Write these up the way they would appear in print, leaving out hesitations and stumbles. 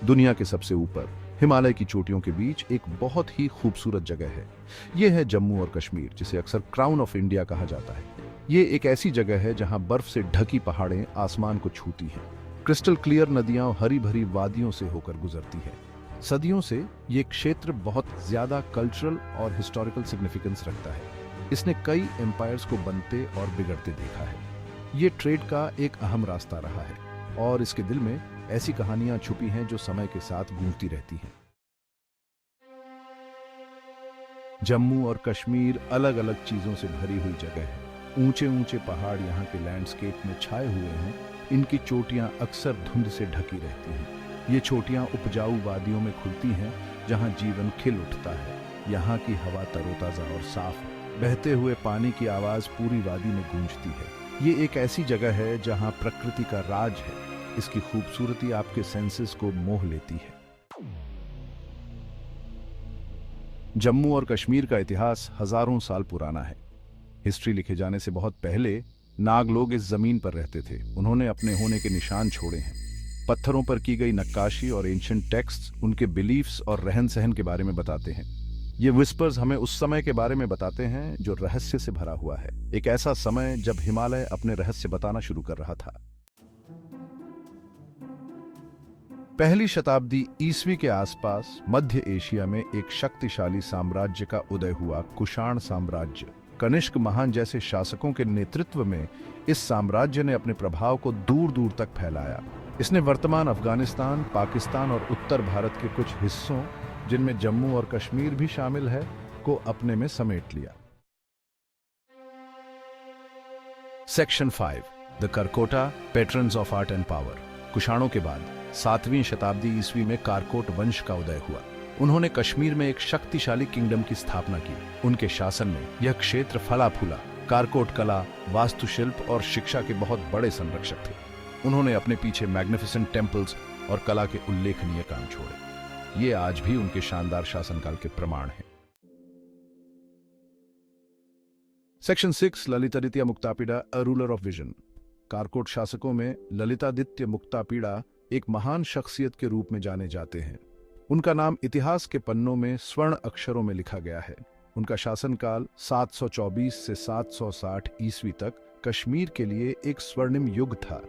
दुनिया के सबसे ऊपर हिमालय की चोटियों के बीच एक बहुत ही खूबसूरत जगह है। यह है जम्मू और कश्मीर, जिसे अक्सर क्राउन ऑफ इंडिया कहा जाता है। ये एक ऐसी जगह है जहां बर्फ से ढकी पहाड़ें आसमान को छूती हैं। क्रिस्टल क्लियर नदियां हरी भरी वादियों से होकर गुजरती है। सदियों से ये क्षेत्र बहुत ज्यादा कल्चरल और हिस्टोरिकल सिग्निफिकेंस रखता है। इसने कई एम्पायर्स को बनते और बिगड़ते देखा है। ये ट्रेड का एक अहम रास्ता रहा है और इसके दिल में ऐसी कहानियां छुपी हैं जो समय के साथ गूंजती रहती हैं। जम्मू और कश्मीर अलग अलग चीजों से भरी हुई जगह है। ऊंचे ऊंचे पहाड़ यहाँ के लैंडस्केप में छाए हुए हैं। इनकी चोटियां अक्सर धुंध से ढकी रहती हैं। ये चोटियां उपजाऊ वादियों में खुलती हैं जहां जीवन खिल उठता है। यहाँ की हवा तरोताजा और साफ है। बहते हुए पानी की आवाज पूरी वादी में गूंजती है। ये एक ऐसी जगह है जहां प्रकृति का राज है। इसकी खूबसूरती आपके सेंसेस को मोह लेती है। जम्मू और कश्मीर का इतिहास हजारों साल पुराना है। हिस्ट्री लिखे जाने से बहुत पहले नाग लोग इस जमीन पर रहते थे। उन्होंने अपने होने के निशान छोड़े हैं। पत्थरों पर की गई नक्काशी और एंशिएंट टेक्स्ट्स उनके बिलीफ्स और रहन सहन के बारे में बताते हैं। ये विस्पर्स हमें उस समय के बारे में बताते हैं जो रहस्य से भरा हुआ है। एक ऐसा समय जब हिमालय अपने रहस्य बताना शुरू कर रहा था। पहली शताब्दी ईस्वी के आसपास मध्य एशिया में एक शक्तिशाली साम्राज्य का उदय हुआ, कुषाण साम्राज्य। कनिष्क महान जैसे शासकों के नेतृत्व में इस साम्राज्य ने अपने प्रभाव को दूर दूर तक फैलाया। इसने वर्तमान अफगानिस्तान, पाकिस्तान और उत्तर भारत के कुछ हिस्सों, जिनमें जम्मू और कश्मीर भी शामिल है, को अपने में समेट लिया। Section 5, the Karkota, patrons of art and power. कुषाणों के बाद 7वीं शताब्दी ईस्वी में कारकोट वंश का उदय हुआ। उन्होंने कश्मीर में एक शक्तिशाली किंगडम की स्थापना की। उनके शासन में यह क्षेत्र फला फूला। कारकोट कला, वास्तुशिल्प और शिक्षा के बहुत बड़े संरक्षक थे। उन्होंने अपने पीछे मैग्निफिसेंट टेम्पल्स और कला के उल्लेखनीय काम छोड़े। ये आज भी उनके शानदार शासनकाल के प्रमाण हैं। Section 6, Lalitaditya Muktapida, a ruler of vision. Karkota शासकों में ललितादित्य मुक्तापिड़ा एक महान शख्सियत के रूप में जाने जाते हैं। उनका नाम इतिहास के पन्नों में स्वर्ण अक्षरों में लिखा गया है। उनका शासनकाल 724 से 760 ईस्वी तक कश्मीर के लिए एक स्वर्णिम युग था।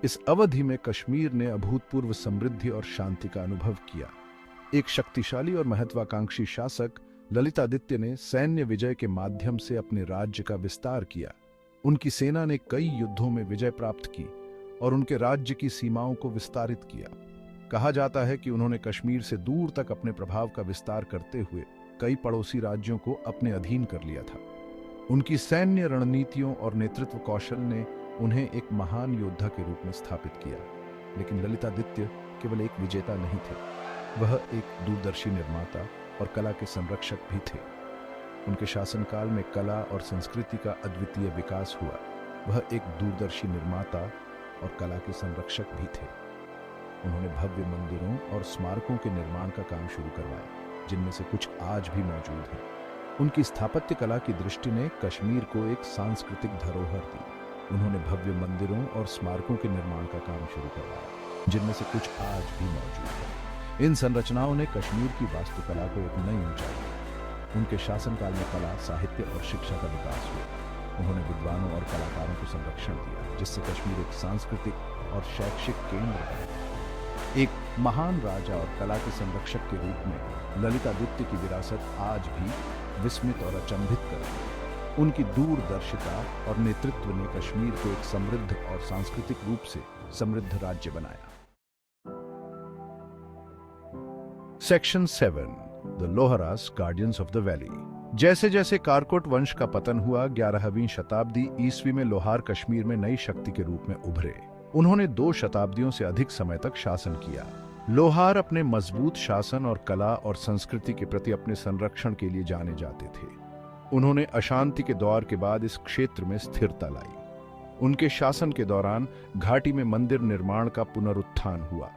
इस अवधि में कश्मीर ने अभूतपूर्व समृद्धि और शांति का अनुभव किया। एक शक्तिशाली और महत्वाकांक्षी शासक ललितादित्य ने सैन्य विजय के माध्यम से अपने राज्य का विस्तार किया। उनकी सेना ने कई युद्धों में विजय प्राप्त की और उनके राज्य की सीमाओं को विस्तारित किया। कहा जाता है कि उन्होंने कश्मीर से दूर तक अपने प्रभाव का विस्तार करते हुए कई पड़ोसी राज्यों को अपने अधीन कर लिया था। उनकी सैन्य रणनीतियों और नेतृत्व कौशल ने उन्हें एक महान योद्धा के रूप में स्थापित किया। लेकिन ललितादित्य केवल एक विजेता नहीं थे, वह एक दूरदर्शी निर्माता और कला के संरक्षक भी थे। उनके शासनकाल में कला और संस्कृति का अद्वितीय विकास हुआ। वह एक दूरदर्शी निर्माता और कला के संरक्षक भी थे। उन्होंने भव्य मंदिरों और स्मारकों के निर्माण का काम शुरू करवाया, जिनमें से कुछ आज भी मौजूद हैं। उनकी स्थापत्य कला की दृष्टि ने कश्मीर को एक सांस्कृतिक धरोहर दी। उन्होंने भव्य मंदिरों और स्मारकों के निर्माण का काम शुरू करवाया, जिनमें से कुछ आज भी मौजूद हैं। इन संरचनाओं ने कश्मीर की वास्तुकला को एक नई ऊंचाई दी। उनके शासनकाल में कला, साहित्य और शिक्षा का विकास हुआ। उन्होंने विद्वानों और कलाकारों को संरक्षण दिया, जिससे कश्मीर एक सांस्कृतिक और शैक्षिक केंद्र बना। एक महान राजा और कला के संरक्षक के रूप में ललितादित्य की विरासत आज भी विस्मित और अचंभित करती है। उनकी दूरदर्शिता और नेतृत्व ने कश्मीर को एक समृद्ध और सांस्कृतिक रूप से समृद्ध राज्य बनाया। Section 7, the Loharas, guardians of the valley. जैसे जैसे कारकोट वंश का पतन हुआ, 11वीं शताब्दी ईस्वी में लोहार कश्मीर में नई शक्ति के रूप में उभरे। उन्होंने 2 शताब्दियों से अधिक समय तक शासन किया। लोहार अपने मजबूत शासन और कला और संस्कृति के प्रति अपने संरक्षण के लिए जाने जाते थे। उन्होंने अशांति के दौर के बाद इस क्षेत्र में स्थिरता लाई। उनके शासन के दौरान घाटी में मंदिर निर्माण का पुनरुत्थान हुआ।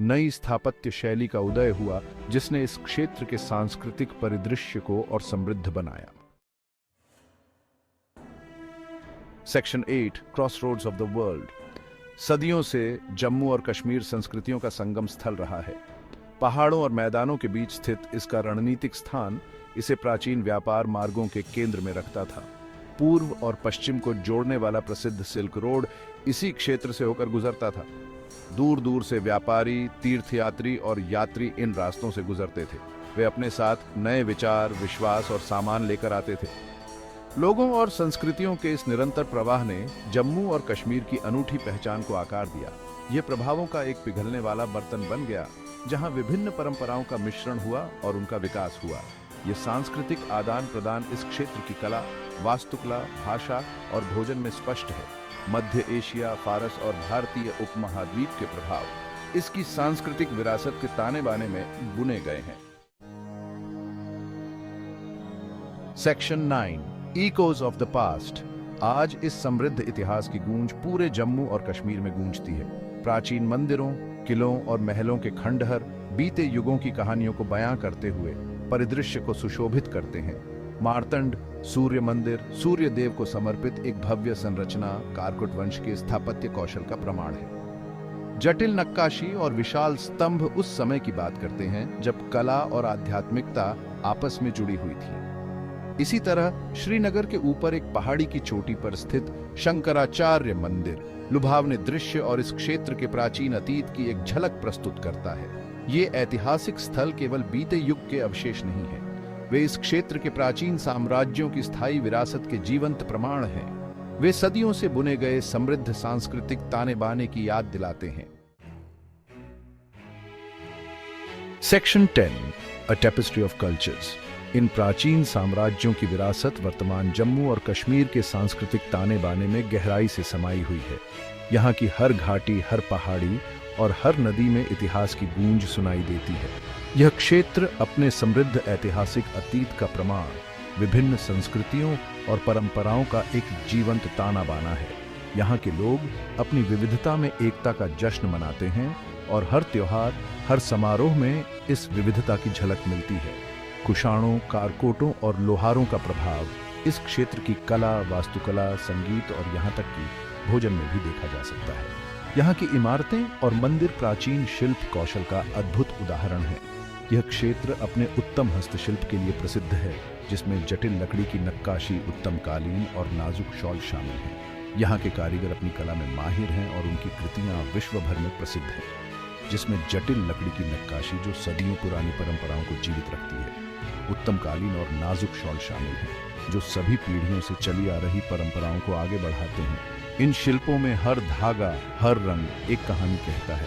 नई स्थापत्य शैली का उदय हुआ, जिसने इस क्षेत्र के सांस्कृतिक परिदृश्य को और समृद्ध बनाया। Section 8, crossroads of the world. सदियों से जम्मू और कश्मीर संस्कृतियों का संगम स्थल रहा है। पहाड़ों और मैदानों के बीच स्थित इसका रणनीतिक स्थान इसे प्राचीन व्यापार मार्गों के केंद्र में रखता था। पूर्व और पश्चिम को जोड़ने वाला प्रसिद्ध सिल्क रोड इसी क्षेत्र से होकर गुजरता था। दूर दूर से व्यापारी, तीर्थयात्री और यात्री इन रास्तों से गुजरते थे। वे अपने साथ नए विचार, विश्वास और सामान लेकर आते थे। लोगों और संस्कृतियों के इस निरंतर प्रवाह ने जम्मू और कश्मीर की अनूठी पहचान को आकार दिया। यह प्रभावों का एक पिघलने वाला बर्तन बन गया, जहां विभिन्न परंपराओं का मिश्रण हुआ और उनका विकास हुआ। ये सांस्कृतिक आदान प्रदान इस क्षेत्र की कला, वास्तुकला, भाषा और भोजन में स्पष्ट है। मध्य एशिया, फारस और भारतीय उपमहाद्वीप के प्रभाव इसकी सांस्कृतिक विरासत के ताने बाने में बुने गए हैं। Section 9, echoes of the past. आज इस समृद्ध इतिहास की गूंज पूरे जम्मू और कश्मीर में गूंजती है। प्राचीन मंदिरों, किलों और महलों के खंडहर बीते युगों की कहानियों को बयां करते हुए परिदृश्य को सुशोभित करते हैं। मार्तंड सूर्य मंदिर सूर्य देव को समर्पित एक भव्य संरचना कारकोट वंश के स्थापत्य कौशल का प्रमाण है। जटिल नक्काशी और विशाल स्तंभ उस समय की बात करते हैं जब कला और आध्यात्मिकता आपस में जुड़ी हुई थी। इसी तरह श्रीनगर के ऊपर एक पहाड़ी की चोटी पर स्थित शंकराचार्य मंदिर लुभावने दृश्य और इस क्षेत्र के प्राचीन अतीत की एक झलक प्रस्तुत करता है। ये ऐतिहासिक स्थल केवल बीते युग के अवशेष नहीं है, वे इस क्षेत्र के प्राचीन साम्राज्यों की स्थायी विरासत के जीवंत प्रमाण हैं। वे सदियों से बुने गए समृद्ध सांस्कृतिक ताने बाने की याद दिलाते हैं। Section 10, a tapestry of cultures. इन प्राचीन साम्राज्यों की विरासत वर्तमान जम्मू और कश्मीर के सांस्कृतिक ताने बाने में गहराई से समाई हुई है। यहाँ की हर घाटी, हर पहाड़ी और हर नदी में इतिहास की गूंज सुनाई देती है। यह क्षेत्र अपने समृद्ध ऐतिहासिक अतीत का प्रमाण, विभिन्न संस्कृतियों और परंपराओं का एक जीवंत ताना बाना है। यहाँ के लोग अपनी विविधता में एकता का जश्न मनाते हैं और हर त्योहार, हर समारोह में इस विविधता की झलक मिलती है। कुशाणों, कारकोटों और लोहारों का प्रभाव इस क्षेत्र की कला, वास्तुकला, संगीत और यहाँ तक कि भोजन में भी देखा जा सकता है। यहाँ की इमारतें और मंदिर प्राचीन शिल्प कौशल का अद्भुत उदाहरण है। यह क्षेत्र अपने उत्तम हस्तशिल्प के लिए प्रसिद्ध है, जिसमें जटिल लकड़ी की नक्काशी, उत्तम कालीन और नाजुक शॉल शामिल हैं। यहाँ के कारीगर अपनी कला में माहिर हैं और उनकी कृतियाँ विश्व भर में प्रसिद्ध हैं, जिसमें जटिल लकड़ी की नक्काशी जो सदियों पुरानी परंपराओं को जीवित रखती है, उत्तम कालीन और नाजुक शॉल शामिल हैं, जो सभी पीढ़ियों से चली आ रही परंपराओं को आगे बढ़ाते हैं। इन शिल्पों में हर धागा, हर रंग एक कहानी कहता है,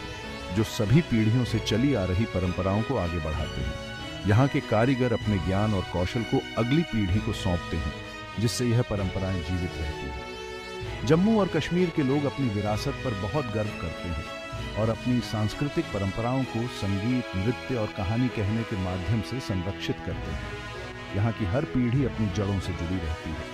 जो सभी पीढ़ियों से चली आ रही परंपराओं को आगे बढ़ाते हैं। यहाँ के कारीगर अपने ज्ञान और कौशल को अगली पीढ़ी को सौंपते हैं, जिससे यह परंपराएं जीवित रहती हैं। जम्मू और कश्मीर के लोग अपनी विरासत पर बहुत गर्व करते हैं और अपनी सांस्कृतिक परंपराओं को संगीत, नृत्य और कहानी कहने के माध्यम से संरक्षित करते हैं। यहाँ की हर पीढ़ी अपनी जड़ों से जुड़ी रहती है,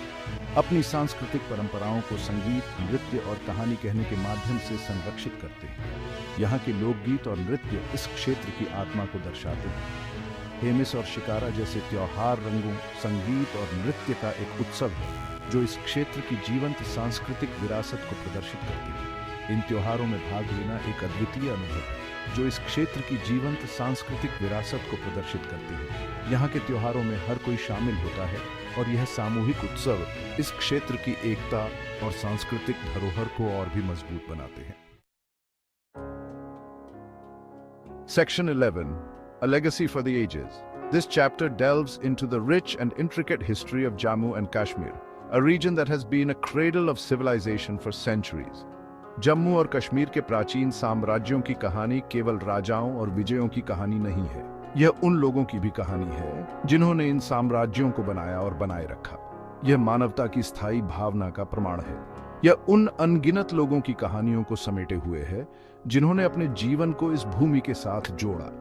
अपनी सांस्कृतिक परंपराओं को संगीत, नृत्य और कहानी कहने के माध्यम से संरक्षित करते हैं। यहाँ के लोकगीत और नृत्य इस क्षेत्र की आत्मा को दर्शाते हैं। हेमिस और शिकारा जैसे त्योहार रंगों, संगीत और नृत्य का एक उत्सव है, जो इस क्षेत्र की जीवंत सांस्कृतिक विरासत को प्रदर्शित करती है। इन त्योहारों में भाग लेना एक अद्वितीय अनुभव है, जो इस क्षेत्र की जीवंत सांस्कृतिक विरासत को प्रदर्शित करती है। यहाँ के त्योहारों में हर कोई शामिल होता है और यह सामूहिक उत्सव इस क्षेत्र की एकता और सांस्कृतिक धरोहर को और भी मजबूत बनाते हैं। Section 11, A Legacy for the Ages. This chapter delves into the rich and intricate history of Jammu and Kashmir, a region that has been a cradle of civilization for centuries. Jammu और कश्मीर के प्राचीन साम्राज्यों की कहानी केवल राजाओं और विजयों की कहानी नहीं है, यह उन लोगों की भी कहानी है जिन्होंने इन साम्राज्यों को बनाया और बनाए रखा। यह मानवता की स्थायी भावना का प्रमाण है। यह उन अनगिनत लोगों की कहानियों को समेटे हुए है जिन्होंने अपने जीवन को इस भूमि के साथ जोड़ा।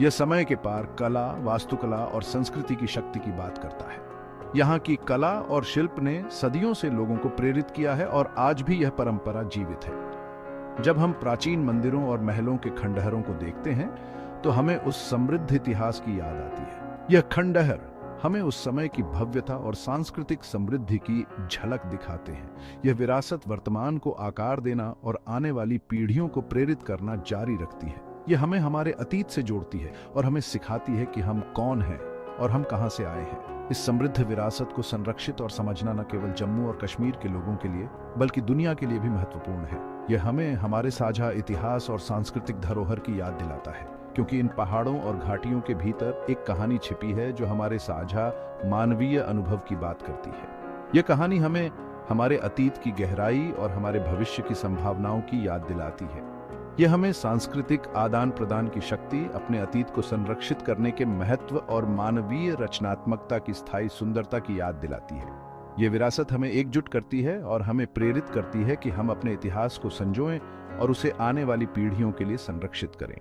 यह समय के पार कला, वास्तुकला और संस्कृति की शक्ति की बात करता है। यहाँ की कला और शिल्प ने सदियों से लोगों को प्रेरित किया है और आज भी यह परंपरा जीवित है। जब हम प्राचीन मंदिरों और महलों के खंडहरों को देखते हैं तो हमें उस समृद्ध इतिहास की याद आती है। यह खंडहर हमें उस समय की भव्यता और सांस्कृतिक समृद्धि की झलक दिखाते हैं। यह विरासत वर्तमान को आकार देना और आने वाली पीढ़ियों को प्रेरित करना जारी रखती है। ये हमें हमारे अतीत से जोड़ती है और हमें सिखाती है कि हम कौन हैं और हम कहां से आए हैं। इस समृद्ध विरासत को संरक्षित और समझना न केवल जम्मू और कश्मीर के लोगों के लिए बल्कि दुनिया के लिए भी महत्वपूर्ण है। यह हमें हमारे साझा इतिहास और सांस्कृतिक धरोहर की याद दिलाता है, क्योंकि इन पहाड़ों और घाटियों के भीतर एक कहानी छिपी है जो हमारे साझा मानवीय अनुभव की बात करती है। यह कहानी हमें हमारे अतीत की गहराई और हमारे भविष्य की संभावनाओं की याद दिलाती है। यह हमें सांस्कृतिक आदान प्रदान की शक्ति, अपने अतीत को संरक्षित करने के महत्व और मानवीय रचनात्मकता की स्थायी सुंदरता की याद दिलाती है। यह विरासत हमें एकजुट करती है और हमें प्रेरित करती है कि हम अपने इतिहास को संजोएं और उसे आने वाली पीढ़ियों के लिए संरक्षित करें।